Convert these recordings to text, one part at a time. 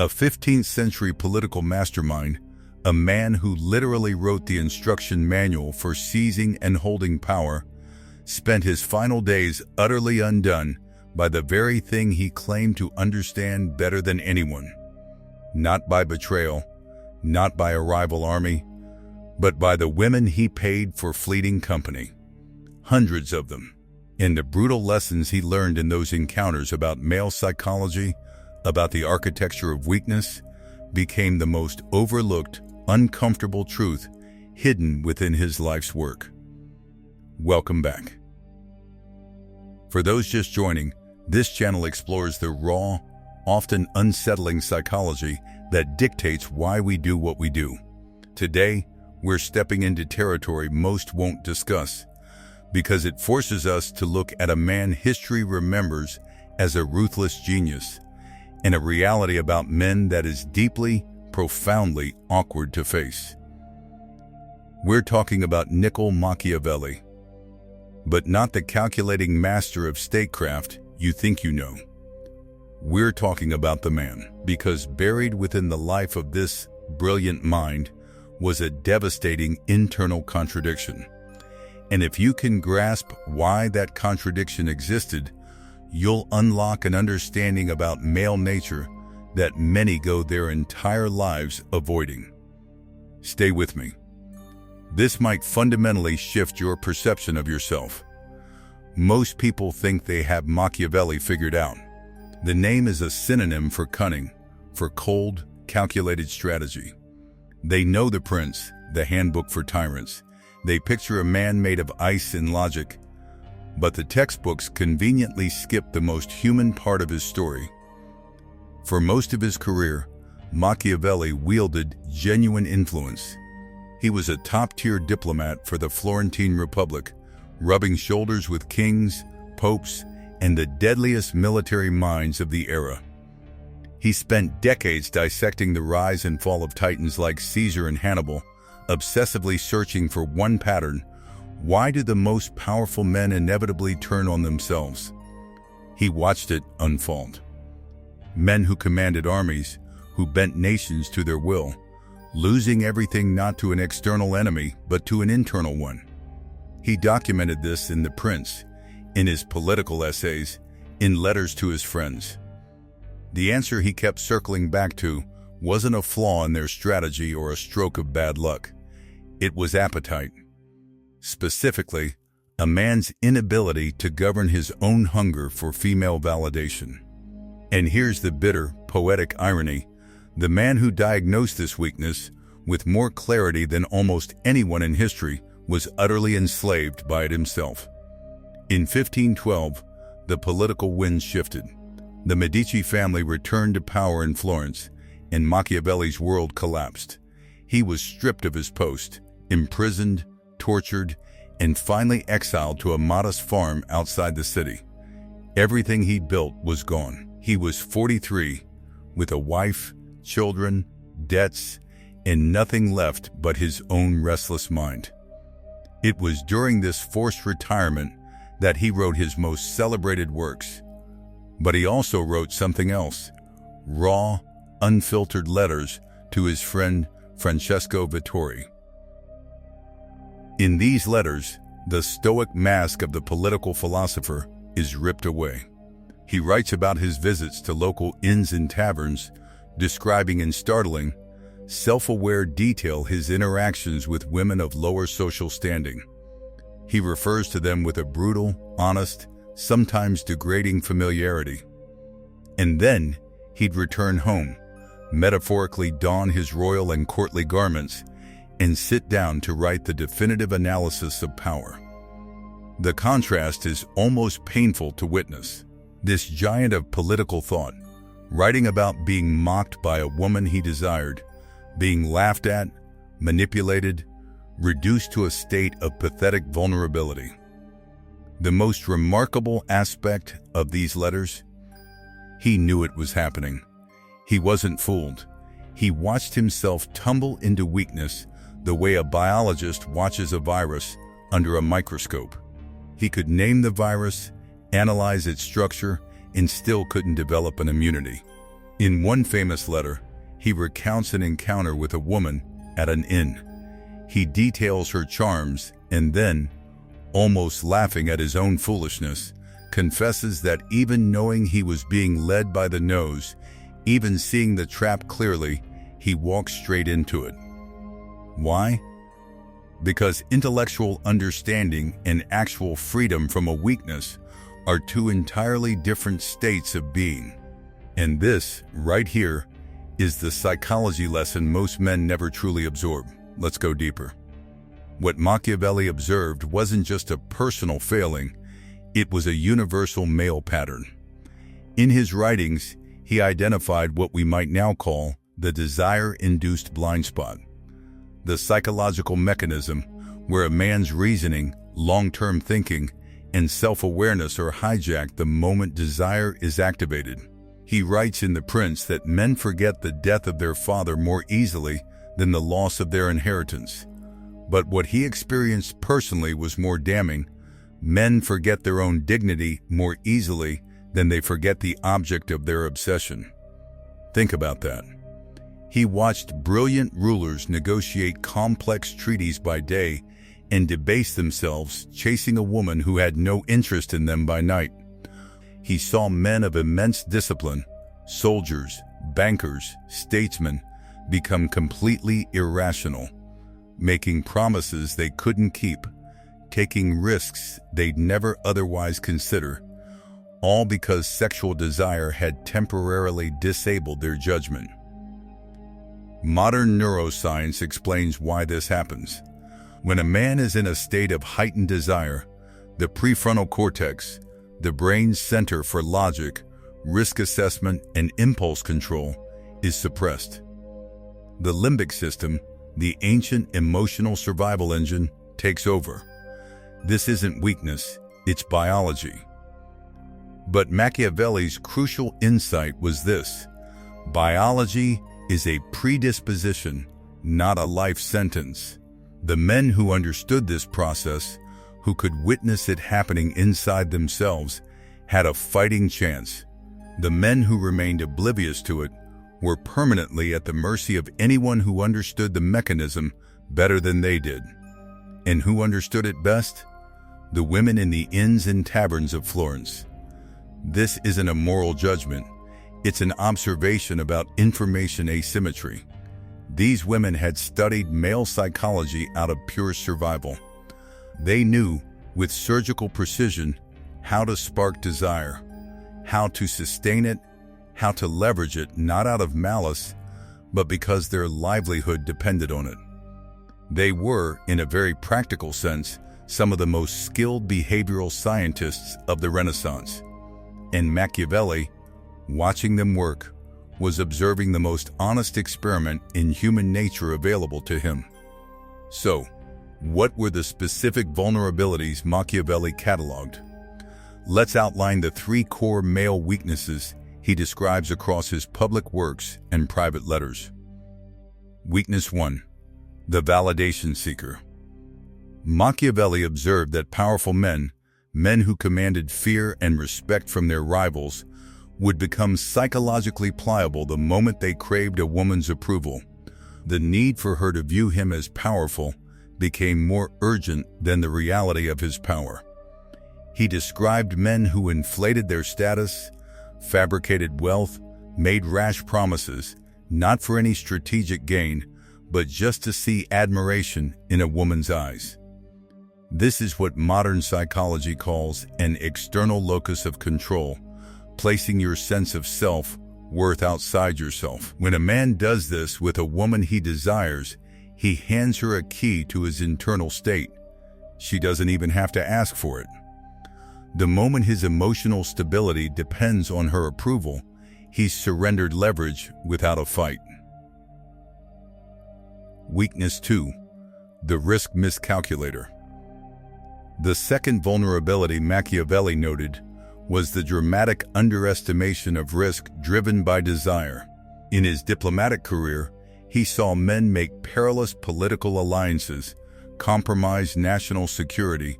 A 15th century political mastermind, a man who literally wrote the instruction manual for seizing and holding power, spent his final days utterly undone by the very thing he claimed to understand better than anyone. Not by betrayal, not by a rival army, but by the women he paid for fleeting company. Hundreds of them. And the brutal lessons he learned in those encounters about male psychology, about the architecture of weakness, became the most overlooked, uncomfortable truth hidden within his life's work. Welcome back. For those just joining, this channel explores the raw, often unsettling psychology that dictates why we do what we do. Today, we're stepping into territory most won't discuss, because it forces us to look at a man history remembers as a ruthless genius, and a reality about men that is deeply, profoundly awkward to face. We're talking about Niccolo Machiavelli, but not the calculating master of statecraft you think you know. We're talking about the man, because buried within the life of this brilliant mind was a devastating internal contradiction. And if you can grasp why that contradiction existed, you'll unlock an understanding about male nature that many go their entire lives avoiding. Stay with me. This might fundamentally shift your perception of yourself. Most people think they have Machiavelli figured out. The name is a synonym for cunning, for cold, calculated strategy. They know the Prince, the handbook for tyrants. They picture a man made of ice and logic, but the textbooks conveniently skip the most human part of his story. For most of his career, Machiavelli wielded genuine influence. He was a top-tier diplomat for the Florentine Republic, rubbing shoulders with kings, popes, and the deadliest military minds of the era. He spent decades dissecting the rise and fall of titans like Caesar and Hannibal, obsessively searching for one pattern: why do the most powerful men inevitably turn on themselves? He watched it unfold. Men who commanded armies, who bent nations to their will, losing everything not to an external enemy but to an internal one. He documented this in The Prince, in his political essays, in letters to his friends. The answer he kept circling back to wasn't a flaw in their strategy or a stroke of bad luck. It was appetite. Specifically, a man's inability to govern his own hunger for female validation. And here's the bitter, poetic irony. The man who diagnosed this weakness with more clarity than almost anyone in history was utterly enslaved by it himself. In 1512, the political winds shifted. The Medici family returned to power in Florence, and Machiavelli's world collapsed. He was stripped of his post, imprisoned, tortured, and finally exiled to a modest farm outside the city. Everything he'd built was gone. He was 43, with a wife, children, debts, and nothing left but his own restless mind. It was during this forced retirement that he wrote his most celebrated works. But he also wrote something else: raw, unfiltered letters to his friend Francesco Vittori. In these letters, the stoic mask of the political philosopher is ripped away. He writes about his visits to local inns and taverns, describing in startling, self-aware detail his interactions with women of lower social standing. He refers to them with a brutal, honest, sometimes degrading familiarity. And then he'd return home, metaphorically don his royal and courtly garments, and sit down to write the definitive analysis of power. The contrast is almost painful to witness. This giant of political thought, writing about being mocked by a woman he desired, being laughed at, manipulated, reduced to a state of pathetic vulnerability. The most remarkable aspect of these letters? He knew it was happening. He wasn't fooled. He watched himself tumble into weakness the way a biologist watches a virus under a microscope. He could name the virus, analyze its structure, and still couldn't develop an immunity. In one famous letter, he recounts an encounter with a woman at an inn. He details her charms and then, almost laughing at his own foolishness, confesses that even knowing he was being led by the nose, even seeing the trap clearly, he walked straight into it. Why? Because intellectual understanding and actual freedom from a weakness are two entirely different states of being. And this, right here, is the psychology lesson most men never truly absorb. Let's go deeper. What Machiavelli observed wasn't just a personal failing, it was a universal male pattern. In his writings, he identified what we might now call the desire-induced blind spot, the psychological mechanism where a man's reasoning, long-term thinking, and self-awareness are hijacked the moment desire is activated. He writes in The Prince that men forget the death of their father more easily than the loss of their inheritance. But what he experienced personally was more damning. Men forget their own dignity more easily than they forget the object of their obsession. Think about that. He watched brilliant rulers negotiate complex treaties by day and debase themselves chasing a woman who had no interest in them by night. He saw men of immense discipline, soldiers, bankers, statesmen, become completely irrational, making promises they couldn't keep, taking risks they'd never otherwise consider, all because sexual desire had temporarily disabled their judgment. Modern neuroscience explains why this happens. When a man is in a state of heightened desire, the prefrontal cortex, the brain's center for logic, risk assessment, and impulse control, is suppressed. The limbic system, the ancient emotional survival engine, takes over. This isn't weakness, it's biology. But Machiavelli's crucial insight was this: biology is a predisposition, not a life sentence. The men who understood this process, who could witness it happening inside themselves, had a fighting chance. The men who remained oblivious to it were permanently at the mercy of anyone who understood the mechanism better than they did. And who understood it best? The women in the inns and taverns of Florence. This isn't a moral judgment. It's an observation about information asymmetry. These women had studied male psychology out of pure survival. They knew, with surgical precision, how to spark desire, how to sustain it, how to leverage it not out of malice, but because their livelihood depended on it. They were, in a very practical sense, some of the most skilled behavioral scientists of the Renaissance. And Machiavelli, watching them work, was observing the most honest experiment in human nature available to him. So, what were the specific vulnerabilities Machiavelli cataloged? Let's outline the 3 core male weaknesses he describes across his public works and private letters. Weakness 1. The validation seeker. Machiavelli observed that powerful men who commanded fear and respect from their rivals, would become psychologically pliable the moment they craved a woman's approval. The need for her to view him as powerful became more urgent than the reality of his power. He described men who inflated their status, fabricated wealth, made rash promises, not for any strategic gain, but just to see admiration in a woman's eyes. This is what modern psychology calls an external locus of control, placing your sense of self-worth outside yourself. When a man does this with a woman he desires, he hands her a key to his internal state. She doesn't even have to ask for it. The moment his emotional stability depends on her approval, he's surrendered leverage without a fight. Weakness 2. The risk miscalculator. The second vulnerability Machiavelli noted was the dramatic underestimation of risk driven by desire. In his diplomatic career, he saw men make perilous political alliances, compromise national security,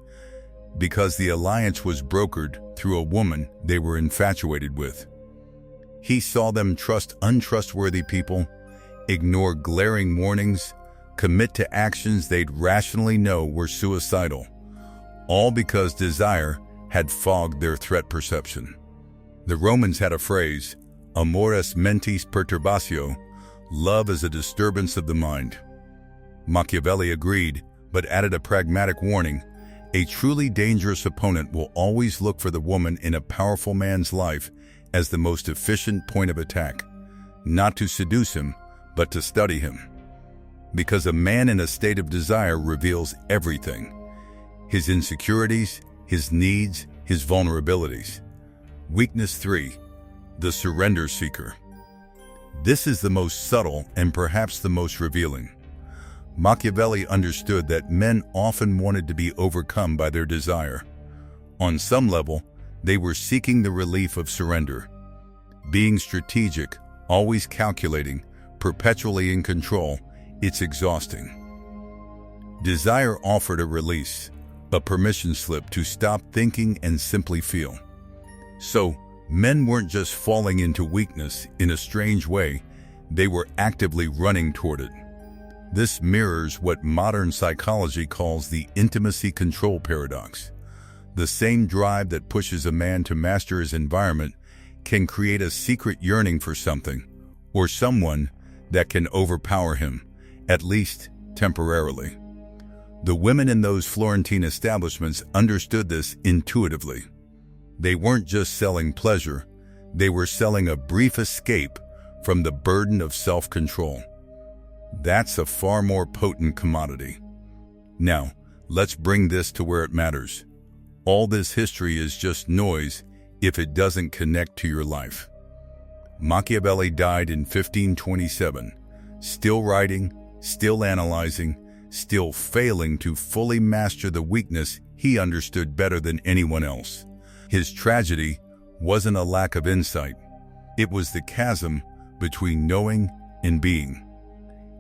because the alliance was brokered through a woman they were infatuated with. He saw them trust untrustworthy people, ignore glaring warnings, commit to actions they'd rationally know were suicidal, all because desire had fogged their threat perception. The Romans had a phrase, amores mentis perturbatio, love is a disturbance of the mind. Machiavelli agreed, but added a pragmatic warning. A truly dangerous opponent will always look for the woman in a powerful man's life as the most efficient point of attack, not to seduce him, but to study him. Because a man in a state of desire reveals everything: his insecurities, his needs, his vulnerabilities. Weakness 3, the surrender seeker. This is the most subtle and perhaps the most revealing. Machiavelli understood that men often wanted to be overcome by their desire. On some level, they were seeking the relief of surrender. Being strategic, always calculating, perpetually in control, it's exhausting. Desire offered a release, a permission slip to stop thinking and simply feel. So, men weren't just falling into weakness in a strange way, they were actively running toward it. This mirrors what modern psychology calls the intimacy control paradox. The same drive that pushes a man to master his environment can create a secret yearning for something or someone that can overpower him, at least temporarily. The women in those Florentine establishments understood this intuitively. They weren't just selling pleasure, they were selling a brief escape from the burden of self-control. That's a far more potent commodity. Now, let's bring this to where it matters. All this history is just noise if it doesn't connect to your life. Machiavelli died in 1527, still writing, still analyzing, still failing to fully master the weakness he understood better than anyone else. His tragedy wasn't a lack of insight. It was the chasm between knowing and being.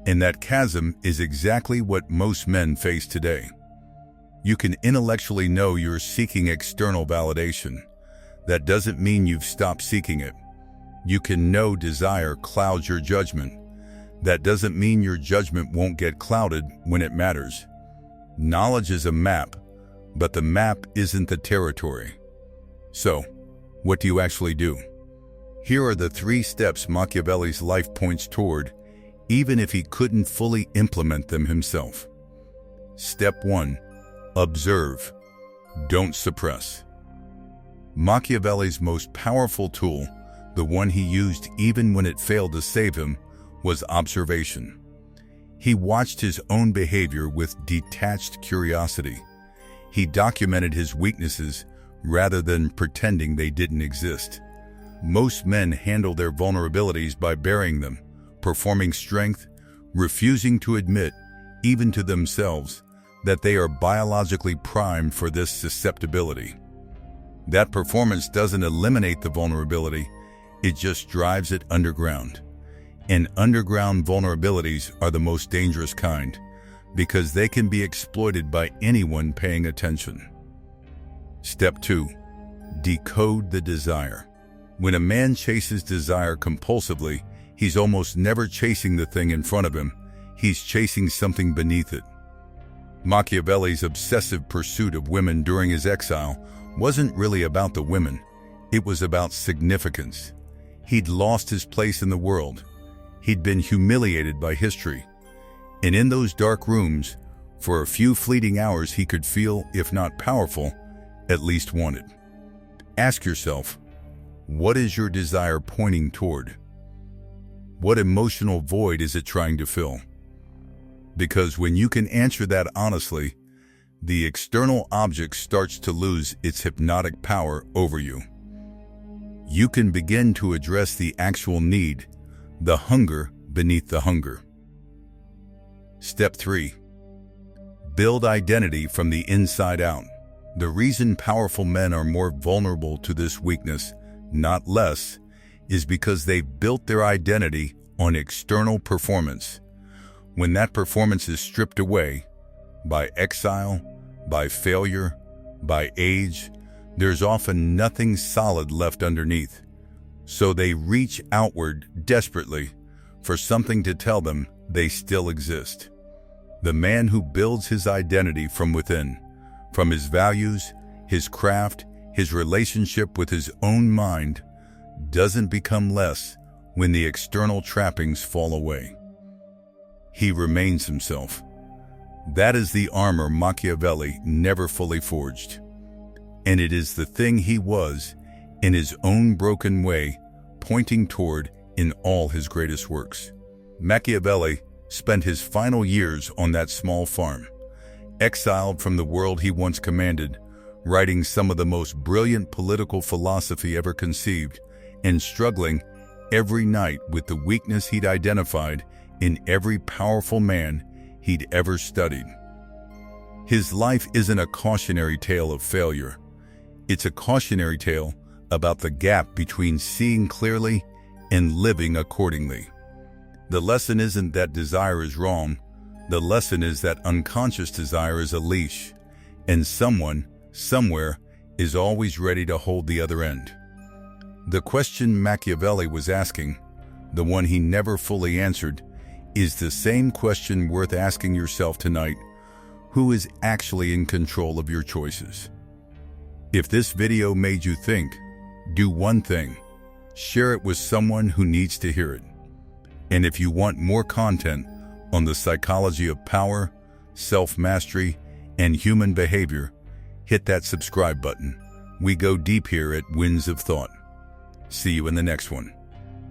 And that chasm is exactly what most men face today. You can intellectually know you're seeking external validation. That doesn't mean you've stopped seeking it. You can know desire clouds your judgment. That doesn't mean your judgment won't get clouded when it matters. Knowledge is a map, but the map isn't the territory. So, what do you actually do? Here are the 3 steps Machiavelli's life points toward, even if he couldn't fully implement them himself. Step 1. Observe. Don't suppress. Machiavelli's most powerful tool, the one he used even when it failed to save him, was observation. He watched his own behavior with detached curiosity. He documented his weaknesses rather than pretending they didn't exist. Most men handle their vulnerabilities by burying them, performing strength, refusing to admit, even to themselves, that they are biologically primed for this susceptibility. That performance doesn't eliminate the vulnerability, it just drives it underground. And underground vulnerabilities are the most dangerous kind, because they can be exploited by anyone paying attention. Step 2. Decode the desire. When a man chases desire compulsively, he's almost never chasing the thing in front of him, he's chasing something beneath it. Machiavelli's obsessive pursuit of women during his exile wasn't really about the women, it was about significance. He'd lost his place in the world. He'd been humiliated by history. And in those dark rooms, for a few fleeting hours he could feel, if not powerful, at least wanted. Ask yourself, what is your desire pointing toward? What emotional void is it trying to fill? Because when you can answer that honestly, the external object starts to lose its hypnotic power over you. You can begin to address the actual need, the hunger beneath the hunger. Step 3. Build identity from the inside out. The reason powerful men are more vulnerable to this weakness, not less, is because they've built their identity on external performance. When that performance is stripped away, by exile, by failure, by age, there's often nothing solid left underneath. so they reach outward desperately for something to tell them they still exist. The man who builds his identity from within, from his values, his craft, his relationship with his own mind, doesn't become less when the external trappings fall away. He remains himself. That is the armor Machiavelli never fully forged. And it is the thing he was, in his own broken way, pointing toward in all his greatest works. Machiavelli spent his final years on that small farm, exiled from the world he once commanded, writing some of the most brilliant political philosophy ever conceived, and struggling every night with the weakness he'd identified in every powerful man he'd ever studied. His life isn't a cautionary tale of failure. It's a cautionary tale about the gap between seeing clearly and living accordingly. The lesson isn't that desire is wrong. The lesson is that unconscious desire is a leash, and someone, somewhere, is always ready to hold the other end. The question Machiavelli was asking, the one he never fully answered, is the same question worth asking yourself tonight. Who is actually in control of your choices? If this video made you think, do one thing: share it with someone who needs to hear it. And if you want more content on the psychology of power, self-mastery, and human behavior, hit that subscribe button. We go deep here at Winds of Thought. See you in the next one.